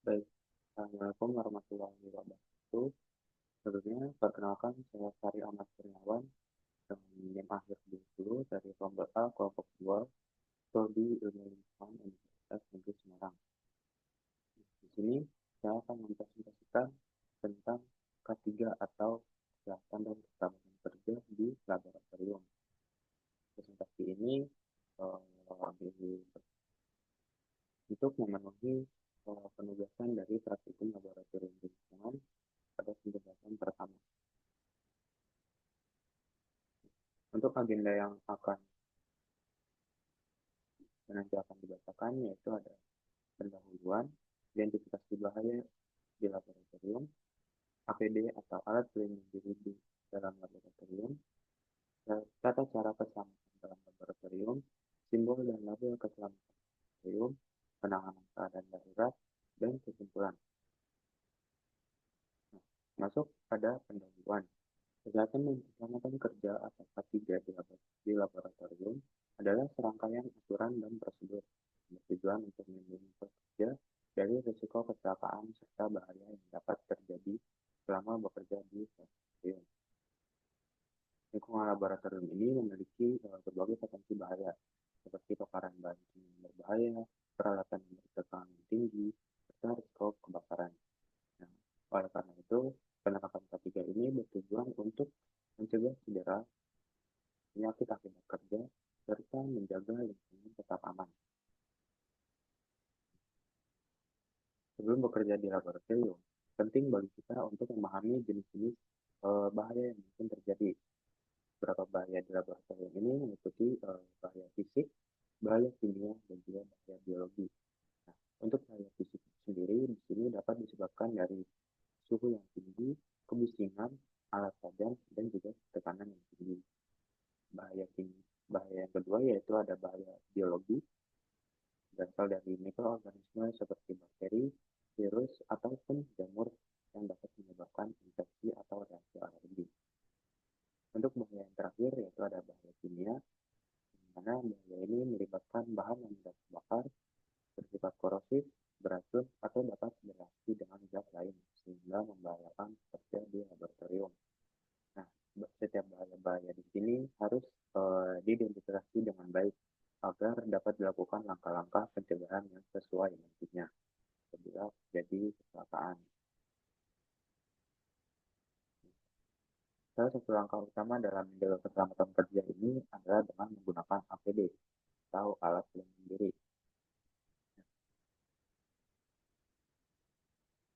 Baik, Assalamualaikum warahmatullahi wabarakatuh. Sebelumnya, perkenalkan saya Sari Ahmad Kurniawan dengan NIM akhir 20 dari kelompok A, kelompok 2, Prodi Ilmu Lingkungan Universitas Negeri Semarang. Di sini, saya akan mempresentasikan tentang K3 atau kesehatan dan keselamatan kerja di laboratorium. Presentasi ini untuk memenuhi penugasan dari praktikum laboratorium lingkungan pada penjelasan pertama. Untuk agenda yang nanti akan dibacakan yaitu ada pendahuluan, identifikasi bahaya di laboratorium, APD atau alat pelindung diri di dalam laboratorium, tata cara keselamatan dalam laboratorium, simbol dan label keselamatan laboratorium, penanganan keadaan darurat, dan kesimpulan. Nah, masuk pada pendahuluan. Kesehatan dan keselamatan kerja atau K3 di laboratorium adalah serangkaian aturan dan prosedur bertujuan untuk melindungi pekerja dari risiko kecelakaan serta bahaya yang dapat terjadi selama bekerja di laboratorium. Lingkungan laboratorium ini memiliki berbagai potensi bahaya, seperti paparan bahan kimia yang berbahaya, peralatan yang bertekanan tinggi, serta risiko kebakaran. Nah, oleh karena itu, penerapan K3 ini bertujuan untuk mencegah cedera, penyakit akibat kerja, serta menjaga lingkungan tetap aman. Sebelum bekerja di laboratorium, penting bagi kita untuk memahami jenis-jenis bahaya yang mungkin terjadi. Beberapa bahaya di laboratorium ini meliputi bahaya fisik, bahaya kimia, dan juga bahaya biologi. Nah, untuk bahaya fisik sendiri di sini dapat disebabkan dari suhu yang tinggi, kebisingan, alat tajam, dan juga tekanan yang tinggi. Bahaya yang kedua yaitu ada bahaya biologi, berasal dari mikroorganisme seperti bakteri, virus, ataupun jamur yang dapat menyebabkan infeksi atau reaksi alergi. Untuk bahaya yang terakhir yaitu ada bahaya kimia, di mana bahaya ini melibatkan bahan yang mudah terbakar, bersifat korosif, beracun, atau dapat bereaksi dengan zat lain sehingga membahayakan pekerja di laboratorium. Nah, setiap bahaya-bahaya di sini harus diidentifikasi dengan baik agar dapat dilakukan langkah-langkah pencegahan yang sesuai nantinya apabila terjadi kecelakaan. Salah satu langkah utama dalam menjaga keselamatan kerja ini adalah dengan menggunakan APD atau alat pelindung diri.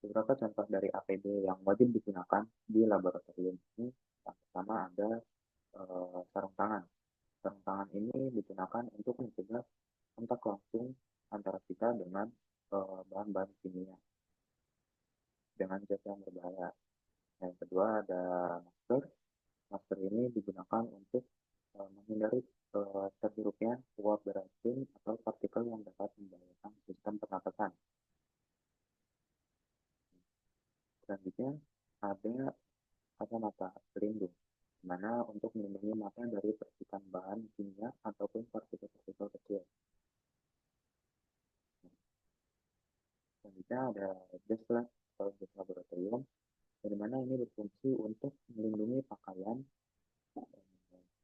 Beberapa contoh dari APD yang wajib digunakan di laboratorium ini, yang pertama ada sarung tangan. Sarung tangan ini digunakan untuk mencegah kontak langsung antara kita dengan bahan-bahan kimia dengan zat yang berbahaya. Yang kedua ada masker. Masker ini digunakan untuk menghindari terhirupnya uap beracun atau partikel yang dapat membahayakan sistem pernapasan. Selanjutnya ada kacamata pelindung, di mana untuk melindungi mata dari percikan bahan kimia ataupun partikel-partikel kecil. Selanjutnya ada jas lab atau jas laboratorium, di mana ini berfungsi untuk melindungi pakaian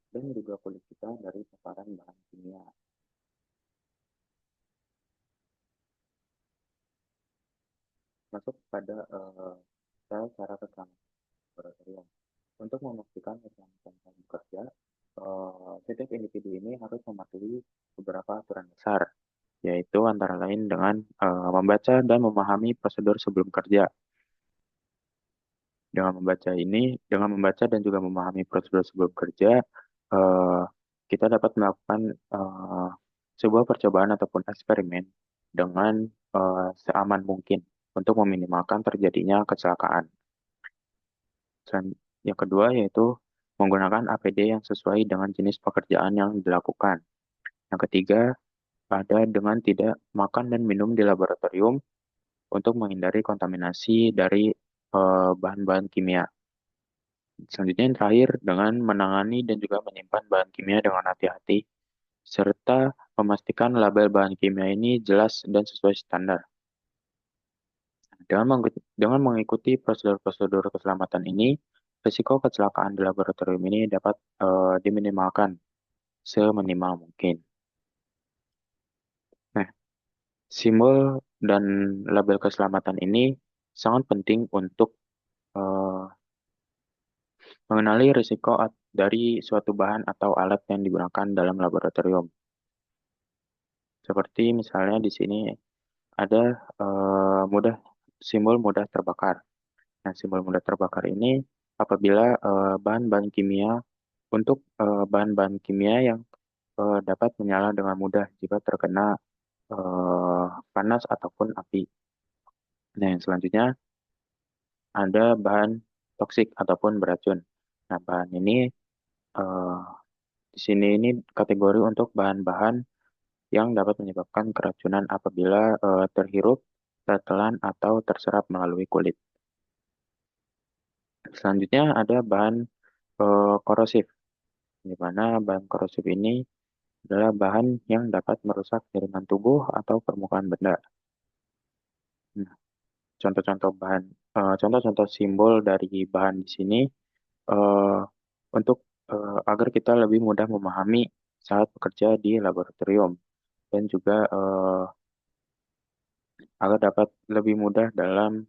dan juga kulit kita dari paparan bahan kimia. Masuk pada cara keselamatan laboratorium. Untuk memastikan keselamatan saat bekerja, setiap individu ini harus mematuhi beberapa aturan dasar, yaitu antara lain dengan membaca dan memahami prosedur sebelum kerja. Dengan membaca dan juga memahami prosedur sebelum kerja, eh, kita dapat melakukan sebuah percobaan ataupun eksperimen dengan seaman mungkin untuk meminimalkan terjadinya kecelakaan. Dan yang kedua yaitu menggunakan APD yang sesuai dengan jenis pekerjaan yang dilakukan. Yang ketiga, ada dengan tidak makan dan minum di laboratorium untuk menghindari kontaminasi dari bahan-bahan kimia. Selanjutnya yang terakhir, dengan menangani dan juga menyimpan bahan kimia dengan hati-hati, serta memastikan label bahan kimia ini jelas dan sesuai standar. Dengan mengikuti prosedur-prosedur keselamatan ini, risiko kecelakaan di laboratorium ini dapat diminimalkan seminimal mungkin. Nah, simbol dan label keselamatan ini sangat penting untuk eh, mengenali risiko dari suatu bahan atau alat yang digunakan dalam laboratorium. Seperti misalnya di sini ada simbol mudah terbakar. Nah, simbol mudah terbakar ini apabila bahan-bahan kimia bahan-bahan kimia yang dapat menyala dengan mudah jika terkena panas ataupun api. Nah, yang selanjutnya ada bahan toksik ataupun beracun. Nah, bahan ini eh, di sini ini kategori untuk bahan-bahan yang dapat menyebabkan keracunan apabila terhirup, tertelan, atau terserap melalui kulit. Selanjutnya ada bahan korosif, di mana bahan korosif ini adalah bahan yang dapat merusak jaringan tubuh atau permukaan benda. Nah, contoh-contoh simbol dari bahan di sini eh, untuk agar kita lebih mudah memahami saat bekerja di laboratorium dan juga agar dapat lebih mudah dalam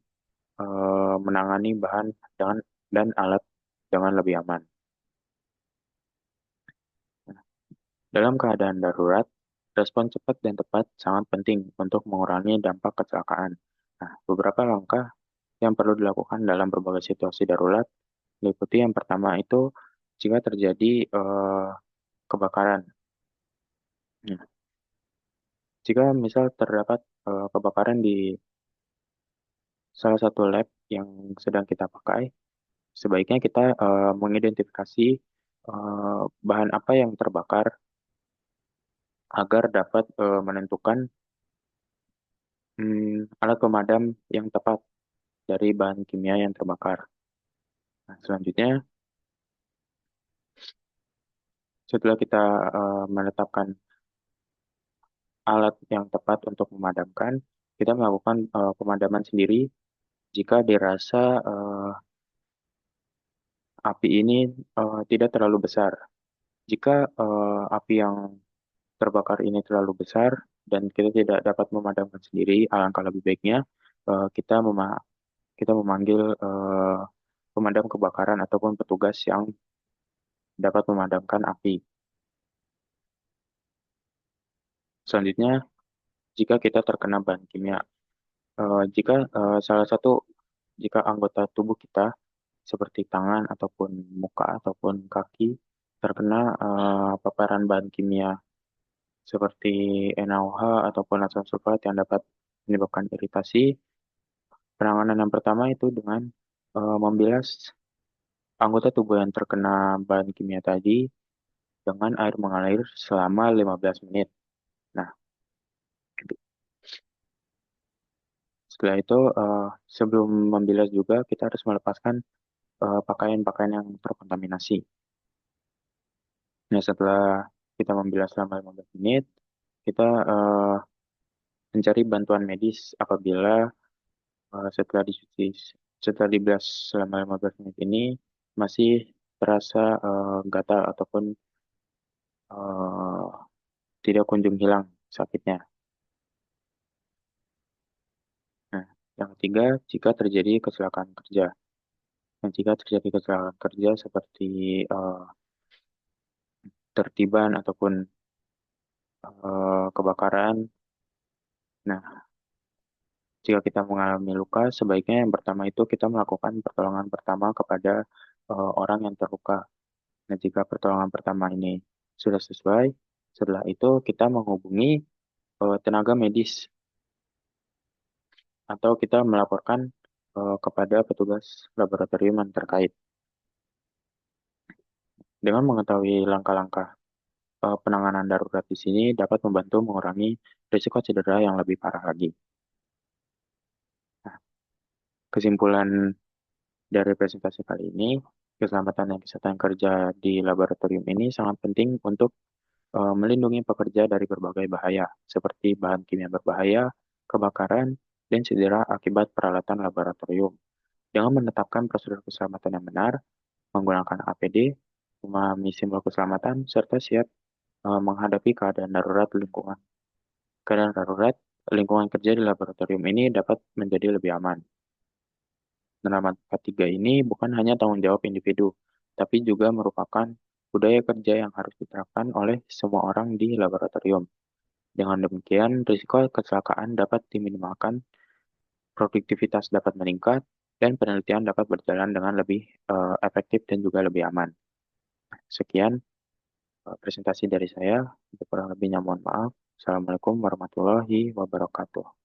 menangani bahan dengan dan alat dengan lebih aman. Dalam keadaan darurat, respon cepat dan tepat sangat penting untuk mengurangi dampak kecelakaan. Nah, beberapa langkah yang perlu dilakukan dalam berbagai situasi darurat meliputi yang pertama itu jika terjadi kebakaran. Nah, jika misal terdapat kebakaran di salah satu lab yang sedang kita pakai, sebaiknya kita mengidentifikasi bahan apa yang terbakar agar dapat menentukan alat pemadam yang tepat dari bahan kimia yang terbakar. Nah, selanjutnya, setelah kita menetapkan alat yang tepat untuk memadamkan, kita melakukan pemadaman sendiri jika dirasa api ini tidak terlalu besar. Jika api yang terbakar ini terlalu besar dan kita tidak dapat memadamkan sendiri, alangkah lebih baiknya eh, kita mema- kita memanggil pemadam kebakaran ataupun petugas yang dapat memadamkan api. Selanjutnya, jika kita terkena bahan kimia, jika salah satu jika anggota tubuh kita seperti tangan ataupun muka ataupun kaki terkena paparan bahan kimia seperti NaOH ataupun asam sulfat yang dapat menyebabkan iritasi, penanganan yang pertama itu dengan membilas anggota tubuh yang terkena bahan kimia tadi dengan air mengalir selama 15 menit. Nah, setelah itu sebelum membilas juga kita harus melepaskan pakaian-pakaian yang terkontaminasi. Nah, setelah kita membilas selama 15 menit, kita mencari bantuan medis apabila setelah dicuci, setelah dibilas selama 15 menit ini masih terasa gatal ataupun eh, tidak kunjung hilang sakitnya. Nah, yang ketiga, jika terjadi kecelakaan kerja. Nah, jika terjadi kecelakaan kerja seperti tertiban ataupun kebakaran, nah, jika kita mengalami luka, sebaiknya yang pertama itu kita melakukan pertolongan pertama kepada orang yang terluka. Nah, jika pertolongan pertama ini sudah sesuai, setelah itu kita menghubungi tenaga medis atau kita melaporkan kepada petugas laboratorium yang terkait. Dengan mengetahui langkah-langkah penanganan darurat di sini dapat membantu mengurangi risiko cedera yang lebih parah lagi. Nah, kesimpulan dari presentasi kali ini, keselamatan dan kesehatan kerja di laboratorium ini sangat penting untuk melindungi pekerja dari berbagai bahaya, seperti bahan kimia berbahaya, kebakaran, dan cedera akibat peralatan laboratorium. Dengan menetapkan prosedur keselamatan yang benar, menggunakan APD, memahami simbol keselamatan, serta siap menghadapi keadaan darurat lingkungan. Keadaan darurat, lingkungan kerja di laboratorium ini dapat menjadi lebih aman. Penerapan K3 ini bukan hanya tanggung jawab individu, tapi juga merupakan budaya kerja yang harus diterapkan oleh semua orang di laboratorium. Dengan demikian, risiko kecelakaan dapat diminimalkan, produktivitas dapat meningkat, dan penelitian dapat berjalan dengan lebih efektif dan juga lebih aman. Sekian presentasi dari saya. Untuk kurang lebihnya mohon maaf. Assalamualaikum warahmatullahi wabarakatuh.